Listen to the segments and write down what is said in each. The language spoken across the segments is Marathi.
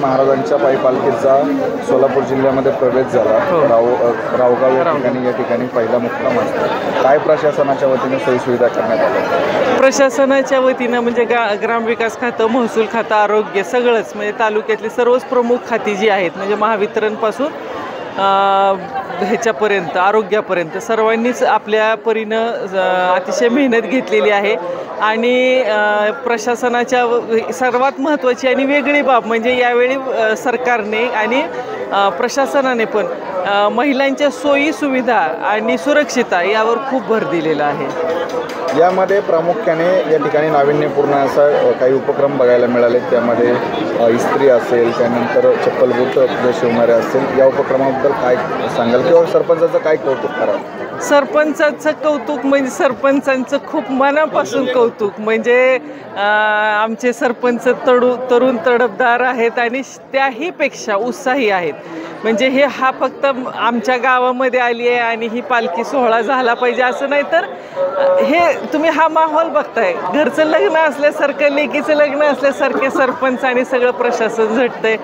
महाराजांच्या पायी पालखीचा सोलापूर जिल्ह्यामध्ये प्रवेश झाला। रावगाव या ठिकाणी पहिला मुक्काम असतो। काय प्रशासनाच्या वतीने सोयीसुविधा करण्यात आल्या? प्रशासनाच्या वतीनं म्हणजे ग्रामविकास खातं, महसूल खातं, आरोग्य सगळंच म्हणजे तालुक्यातली सर्वच प्रमुख खाती जी आहेत म्हणजे महावितरणपासून ह्याच्यापर्यंत आरोग्यापर्यंत सर्वांनीच आपल्या परीनं अतिशय मेहनत घेतलेली आहे। आणि प्रशासनाच्या सर्वात महत्त्वाची आणि वेगळी बाब म्हणजे यावेळी सरकारने आणि प्रशासनाने पण महिलांच्या सोयी सुविधा आणि सुरक्षितता यावर खूप भर दिलेला आहे। यामध्ये प्रामुख्याने या ठिकाणी नाविन्यपूर्ण असा काही उपक्रम बघायला मिळाले। त्यामध्ये इस्त्री असेल, त्यानंतर चप्पल बूट शिवणारे असेल, या उपक्रमाबद्दल काय सांगाल किंवा सरपंचाचं काय कौतुक कराल? सरपंचाचं कौतुक म्हणजे सरपंचांचं खूप मनापासून कौतुक म्हणजे आमचे सरपंच तरुण तडफदार आहेत आणि त्याहीपेक्षा उत्साही आहेत। म्हणजे हा फक्त आमच्या गावामध्ये आली आहे आणि ही पालखी सोहळा झाला पाहिजे असं नाही, तर हे तुम्ही हा माहोल बघताय, घरचं लग्न असल्यासारखं, लेकीचं लग्न असल्यासारखे सरपंच आणि सगळं प्रशासन झटतंय।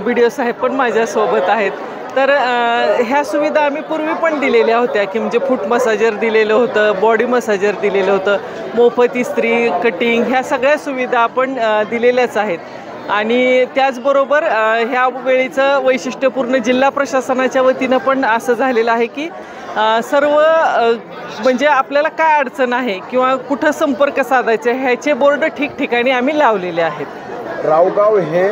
BDO साहेब पण माझ्यासोबत आहेत। तर ह्या सुविधा आम्ही पूर्वी पण दिलेल्या होत्या की म्हणजे फूट मसाजर दिलेलं होतं, बॉडी मसाजर दिलेलं होतं, मोफत इस्त्री, कटिंग, ह्या सगळ्या सुविधा आपण दिलेल्याच आहेत। आणि त्याचबरोबर ह्या वेळीचं वैशिष्ट्यपूर्ण जिल्हा प्रशासनाच्या वतीनं पण असं झालेलं आहे की सर्व म्हणजे आपल्याला काय अडचण आहे किंवा कुठं संपर्क साधायचा ह्याचे बोर्ड ठिकठिकाणी आम्ही लावलेले आहेत। रावगाव हे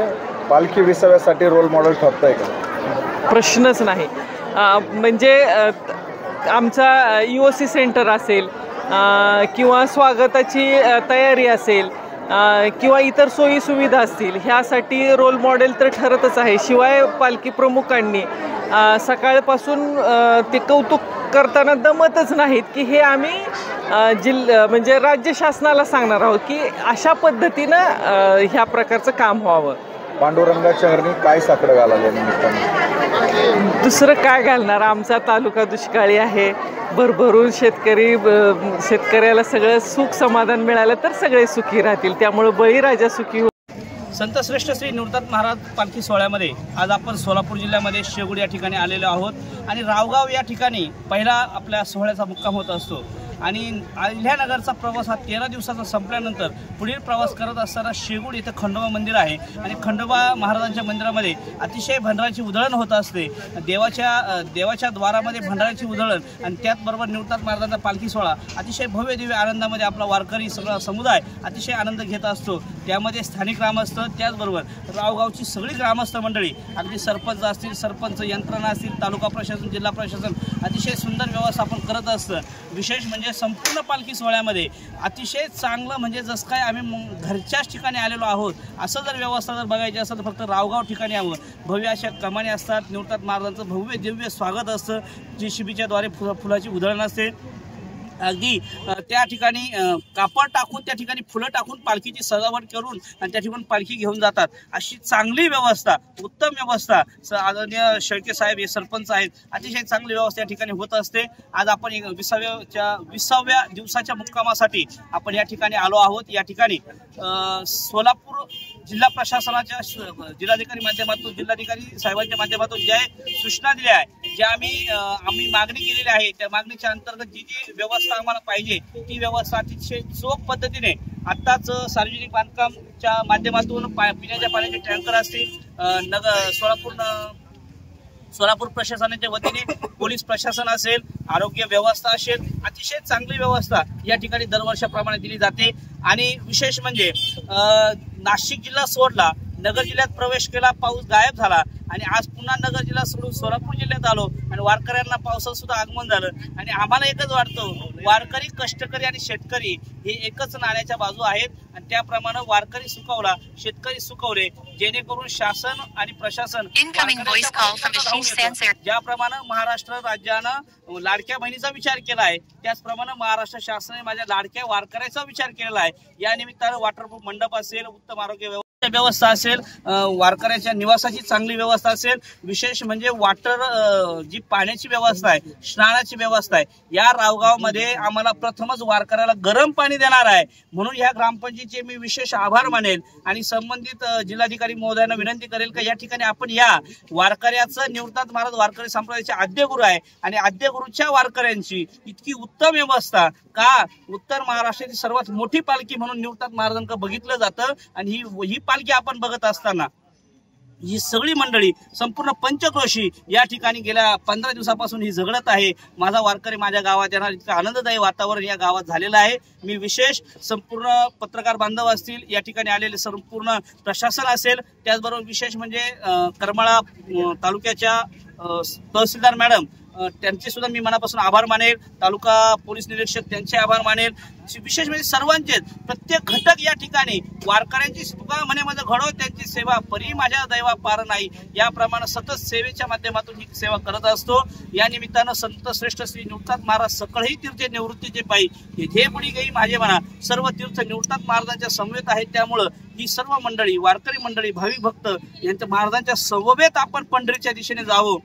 पालखी विसाव्यासाठी रोल मॉडेल ठरतंय का? प्रश्नच नाही। म्हणजे आमचा EOC सेंटर असेल किंवा स्वागताची तयारी असेल किंवा इतर सोयी सुविधा असतील, ह्यासाठी रोल मॉडेल तर ठरतच आहे। शिवाय पालखी प्रमुखांनी सकाळपासून ते कौतुक करताना दमतच नाहीत की हे आम्ही म्हणजे राज्य शासनाला सांगणार आहोत की अशा पद्धतीनं ह्या प्रकारचं काम व्हावं। पांडुरंगाच्या हरणी काय साकडं घालायला निमित्तानं? दुसरं काय घालणार, आमचा तालुका दुष्काळी आहे, भरभरून शेतकऱ्याला सगळं सुख समाधान मिळालं तर सगळे सुखी राहतील, त्यामुळे बळीराजा सुखी हो। संत श्रेष्ठ श्री निवृत्त महाराज पालखी सोहळ्यामध्ये आज आपण सोलापूर जिल्ह्यामध्ये शेगुड या ठिकाणी आलेलो आहोत आणि रावगाव या ठिकाणी पहिला आपल्या सोहळ्याचा मुक्काम होत असतो। आणि अहिल्यानगरचा प्रवास हा 13 दिवसाचा संपल्यानंतर पुढील प्रवास करत असताना शेगुड इथं खंडोबा मंदिर आहे आणि खंडोबा महाराजांच्या मंदिरामध्ये अतिशय भंडाराची उधळण होत असते। देवाच्या द्वारामध्ये भंडाराची उधळण आणि त्याचबरोबर निवृत्त महाराजांचा पालखी सोहळा अतिशय भव्य दिव्य आनंदामध्ये आपला वारकरी सगळा समुदाय अतिशय आनंद घेत असतो। त्यामध्ये स्थानिक ग्रामस्थ, त्याचबरोबर रावगावची सगळी ग्रामस्थ मंडळी, अगदी सरपंच असतील, सरपंच यंत्रणा असतील, तालुका प्रशासन, जिल्हा प्रशासन अतिशय सुंदर व्यवस्थापन करत असतं। विशेष म्हणजे संपूर्ण पालखी सोहळ्यामध्ये अतिशय चांगलं म्हणजे जसं काय आम्ही घरच्याच ठिकाणी आलेलो आहोत असं जर व्यवस्था जर बघायची असेल तर फक्त रावगाव ठिकाणी यावं। भव्य अशा कमानी असतात, निवृत्त महाराजांचं भव्य दिव्य स्वागत असतं, JCBच्या द्वारे फुलाची उधळण असते। अगदी त्या ठिकाणी कापड टाकून त्या ठिकाणी फुलं टाकून पालखीची सजावट करून आणि त्या ठिकाणी पालखी घेऊन जातात। अशी चांगली व्यवस्था, उत्तम व्यवस्था आदरणीय शेळके साहेब हे सरपंच आहेत, अतिशय चांगली व्यवस्था या ठिकाणी होत असते। आज आपण 20व्या दिवसाच्या मुक्कामासाठी आपण या ठिकाणी आलो आहोत। या ठिकाणी सोलापूर जिल्हा प्रशासनाच्या जिल्हाधिकारी माध्यमातून, जिल्हाधिकारी साहेबांच्या माध्यमातून ज्या सूचना दिल्या आहे, ज्या आम्ही मागणी केलेली आहे, त्या मागणीच्या अंतर्गत जी व्यवस्था आम्हाला पाहिजे ती व्यवस्था अतिशय चोख पद्धतीने आत्ताच सार्वजनिक बांधकामच्या माध्यमातून पिण्याच्या पाण्याचे टँकर असतील, सोलापूर प्रशासनाच्या वतीने पोलीस प्रशासन असेल, आरोग्य व्यवस्था असेल, अतिशय चांगली व्यवस्था या ठिकाणी दरवर्षाप्रमाणे दिली जाते। आणि विशेष म्हणजे नाशिक जिल्हा सोडला, नगर जिल्ह्यात प्रवेश केला, पाऊस गायब झाला आणि आज पुन्हा नगर जिल्हा सोडून सोलापूर जिल्ह्यात आलो आणि वारकऱ्यांना पावसाचं सुद्धा आगमन झालं। आणि आम्हाला एकच वाटतं, वारकरी, कष्टकरी आणि शेतकरी हे एकच नाण्याच्या बाजू आहेत आणि त्याप्रमाणे वारकरी सुखावला, शेतकरी सुखवले, जेणेकरून शासन आणि प्रशासन ज्याप्रमाणे महाराष्ट्र राज्यानं लाडक्या बहिणीचा विचार केला आहे त्याचप्रमाणे महाराष्ट्र शासनाने माझ्या लाडक्या वारकऱ्याचा विचार केलेला आहे। या निमित्तानं वॉटरप्रूफ मंडप असेल, उत्तम आरोग्य व्यवस्था असेल, वारकऱ्याच्या निवासाची चांगली व्यवस्था असेल, विशेष म्हणजे जी पाण्याची व्यवस्था आहे, स्नानाची व्यवस्था आहे. या रावगावमध्ये आम्हाला प्रथमच वारकऱ्याला गरम पाणी देणार आहे. म्हणून या ग्रामपंचायतीचे मी विशेष आभार मानेल आणि संबंधित जिल्हाधिकारी महोदयांना विनंती करेल की या ठिकाणी आपण या वारकऱ्याचं निवृत्त महाराज वारकरी संप्रदायाचे आद्यगुरू आहे आणि आद्यगुरूच्या वारकऱ्यांची इतकी उत्तम व्यवस्था का उत्तर महाराष्ट्राची सर्वात मोठी पालखी म्हणून निवृत्त महाराजांकडे बघितलं जातं. आणि ही पालखी आपण बघत असताना ही सगळी मंडळी संपूर्ण पंचक्रोशी या ठिकाणी गेल्या 15 दिवसापासून ही झगडत आहे. माझा वारकरी माझ्या गावात येणार, इतकं आनंददायी वातावरण या गावात झालेलं आहे. मी विशेष संपूर्ण पत्रकार बांधव असतील, या ठिकाणी आलेले संपूर्ण प्रशासन असेल, त्याचबरोबर विशेष म्हणजे करमाळा तालुक्याच्या तहसीलदार मॅडम त्यांचे सुद्धा मी मनापासून आभार मानेल. तालुका पोलीस निरीक्षक त्यांचे आभार मानेल. विशेष म्हणजे सर्वांचेच प्रत्येक घटक या ठिकाणी वारकऱ्यांची तुका म्हणे माझं घडो त्यांची सेवा परी माझ्या दैवा पार नाही याप्रमाणे सतत सेवेच्या माध्यमातून ही सेवा करत असतो. या निमित्तानं संत श्रेष्ठ श्री निवृत्त महाराज सकळही तीर्थ निवृत्तीचे पायी हे पुढे गई माझे म्हणा सर्व तीर्थ निवृत्त महाराजांच्या समवेत आहेत. त्यामुळं ही सर्व मंडळी वारकरी मंडळी भाविक भक्त यांच्या महाराजांच्या समवेत आपण पंढरीच्या दिशेने जावं.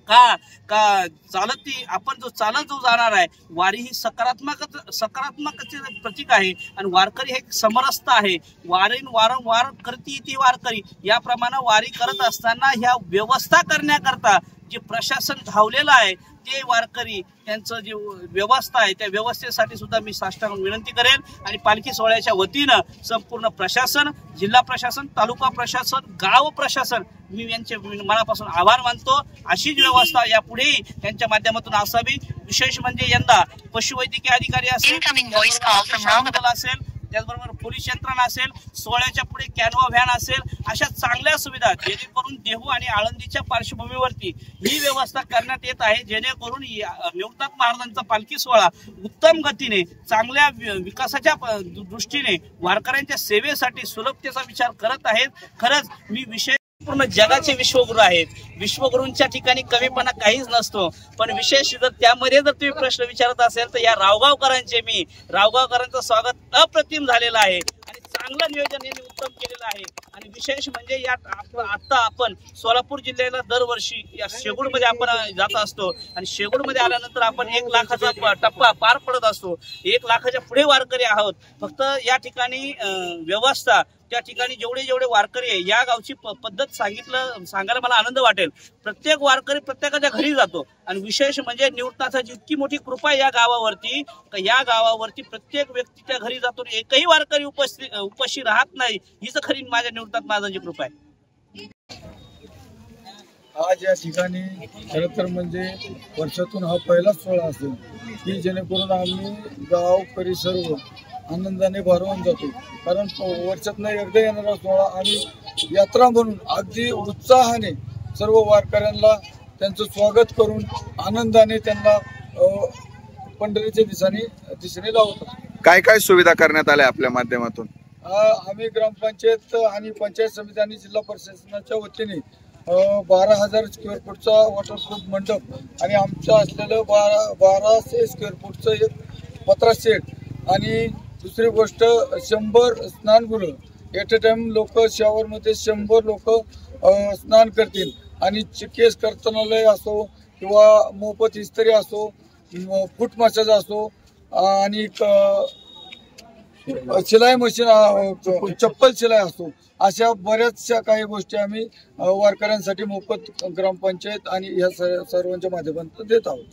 का चालत ती आपण चालत जाणार आहे. वारी ही सकारात्मकचे प्रतीक आहे आणि वारकरी हे समरसता आहे. वारंवार करती ती वारकरी याप्रमाणे वारी करत असताना ह्या व्यवस्था करण्याकरता जे प्रशासन धावलेलं आहे ते वारकरी त्यांचं जे व्यवस्था आहे त्या व्यवस्थेसाठी सुद्धा मी साष्टांग विनंती करेन. आणि पालखी सोहळ्याच्या वतीनं संपूर्ण प्रशासन, जिल्हा प्रशासन, तालुका प्रशासन, गाव प्रशासन मी यांचे मनापासून आभार मानतो. अशीच व्यवस्था यापुढे त्यांच्या माध्यमातून असावी. विशेष म्हणजे यंदा पशुवैद्यकीय अधिकारी असेल, त्याचबरोबर पोलीस यंत्रणा असेल, सोहळ्याच्या पुढे कॅनवा व्हॅन असेल, अशा चांगल्या सुविधा जेणेकरून देहू आणि आळंदीच्या पार्श्वभूमीवरती ही व्यवस्था करण्यात येत आहे. जेणेकरून निवृत्त महाराजांचा पालखी सोहळा उत्तम गतीने चांगल्या विकासाच्या दृष्टीने वारकऱ्यांच्या सेवेसाठी सुलभतेचा विचार करत आहेत. खरंच मी विशेष पूर्ण जगाचे विश्वगुरू आहेत. विश्वगुरूंच्या ठिकाणी कमीपणा काहीच नसतो. पण विशेष जर त्यामध्ये जर तुम्ही प्रश्न विचारत असेल तर या रावगावकरांचं स्वागत अप्रतिम झालेलं आहे आणि चांगलं नियोजन यांनी उत्तम केलेलं आहे. आणि विशेष म्हणजे आता आपण सोलापूर जिल्ह्याला दरवर्षी या शेगूडमध्ये आपण जात असतो आणि शेगूडमध्ये आल्यानंतर आपण 1 लाखाचा टप्पा पार पडत असतो. 1 लाखाच्या पुढे वारकरी आहोत. फक्त या ठिकाणी व्यवस्था त्या ठिकाणी जेवढे वारकरी आहे या गावची पद्धत सांगायला मला आनंद वाटेल. प्रत्येक वारकरी प्रत्येकाच्या घरी जातो आणि विशेष म्हणजे निवृत्ताची इतकी मोठी कृपा या गावावरती प्रत्येक व्यक्तीच्या घरी जातो. एकही वारकरी उपाशी राहत नाही. हीच खरी माझ्या निवृत्त महाराजांची कृपा आहे. आज या ठिकाणी खरं तर म्हणजे वर्षातून हा पहिला सोहळा असेल की जेणेकरून आम्ही गावकरी सर्व आनंदाने भारावून जातो. कारण वर्षातनं एकदा येणारा सोहळा आणि यात्रा म्हणून अगदी उत्साहाने सर्व वारकऱ्यांना त्यांचं स्वागत करून आनंदाने त्यांना पंढरीच्या दिशेने लावतो. काय काय सुविधा करण्यात आल्या आपल्या माध्यमातून? आम्ही ग्रामपंचायत आणि पंचायत समिती आणि जिल्हा प्रशासनाच्या वतीने 12,000 स्क्वेअर फूटचा वॉटरप्रूफ मंडप आणि आमचं असलेलं 1200 स्क्वेअर फूटचं एक पत्रा सेट आणि दुसरी गोष्ट 100 स्नानगृह एट अ टाइम लोक शॉवरमध्ये 100 लोक स्नान करतील आणि केस कर्तनालय असो किंवा मोफत इस्त्री असो, फूट मसाज असो आणि शिलाई मशीन, चप्पल शिलाई असो, अशा बऱ्याचशा काही गोष्टी आम्ही वारकऱ्यांसाठी मोफत ग्रामपंचायत आणि या सर्वांच्या माध्यमातून देत आहोत.